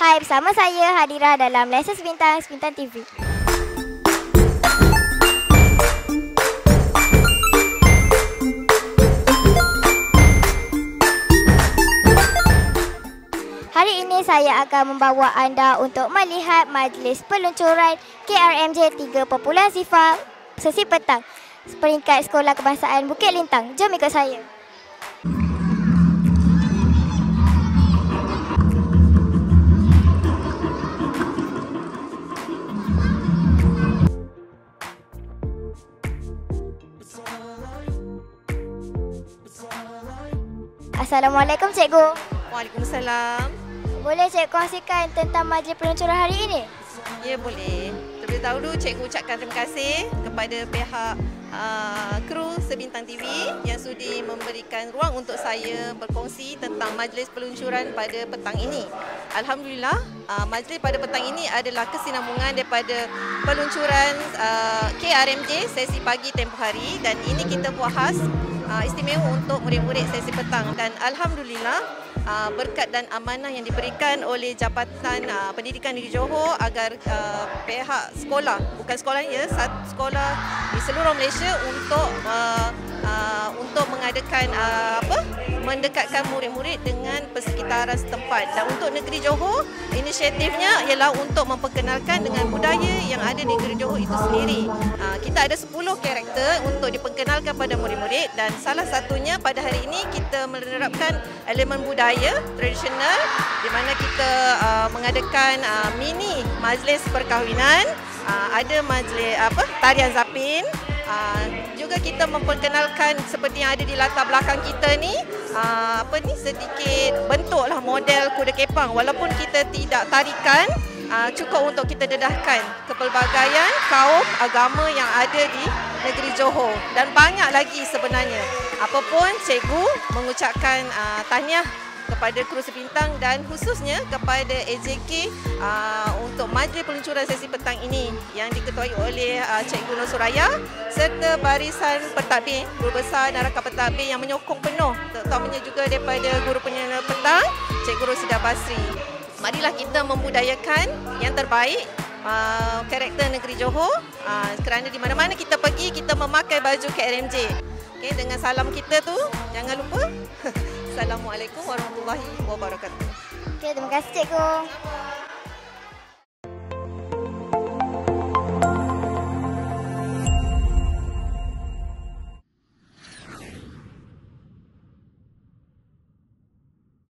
Hai, bersama saya Hadira dalam Lesen Sepintang TV. Hari ini saya akan membawa anda untuk melihat majlis peluncuran KRMJ 3.0 sesi petang peringkat Sekolah Kebangsaan Bukit Lintang. Jom ikut saya. Assalamualaikum Cikgu. Waalaikumsalam. Boleh Cikgu kongsikan tentang majlis peluncuran hari ini? Ya, boleh. Terlebih dahulu Cikgu ucapkan terima kasih kepada pihak kru Sebintang TV yang sudi memberikan ruang untuk saya berkongsi tentang majlis peluncuran pada petang ini. Alhamdulillah, majlis pada petang ini adalah kesinambungan daripada peluncuran KRMJ sesi pagi tempoh hari, dan ini kita buat khas istimewa untuk murid-murid sesi petang. Dan Alhamdulillah, berkat dan amanah yang diberikan oleh Jabatan Pendidikan Negeri Johor agar pihak sekolah, bukan sekolah ya, satu sekolah di seluruh Malaysia untuk mengadakan mendekatkan murid-murid dengan persekitaran setempat. Dan untuk negeri Johor, inisiatifnya ialah untuk memperkenalkan dengan budaya yang ada di negeri Johor itu sendiri. Kita ada 10 karakter untuk diperkenalkan pada murid-murid, dan salah satunya pada hari ini kita menerapkan elemen budaya tradisional di mana kita mengadakan mini majlis perkahwinan, ada majlis tarian zapin. Juga kita memperkenalkan seperti yang ada di latar belakang kita ni, sedikit bentuklah model kuda kepang, walaupun kita tidak tarikan, cukup untuk kita dedahkan kepelbagaian kaum agama yang ada di negeri Johor, dan banyak lagi sebenarnya. Apapun, cikgu mengucapkan tahniah kepada kru Sebintang dan khususnya kepada AJK untuk majlis peluncuran sesi petang ini yang diketuai oleh Cikgu Nur Suraya serta barisan pentadbir, guru besar dan rakan pentadbir yang menyokong penuh, terutamanya juga daripada guru penyelenggaraan petang, Cikgu Rosidah Basri. Marilah kita membudayakan yang terbaik karakter negeri Johor, kerana di mana-mana kita pergi, kita memakai baju KRMJ. Okay, dengan salam kita tu, jangan lupa. Assalamualaikum warahmatullahi wabarakatuh. Okay, terima kasih Cikgu.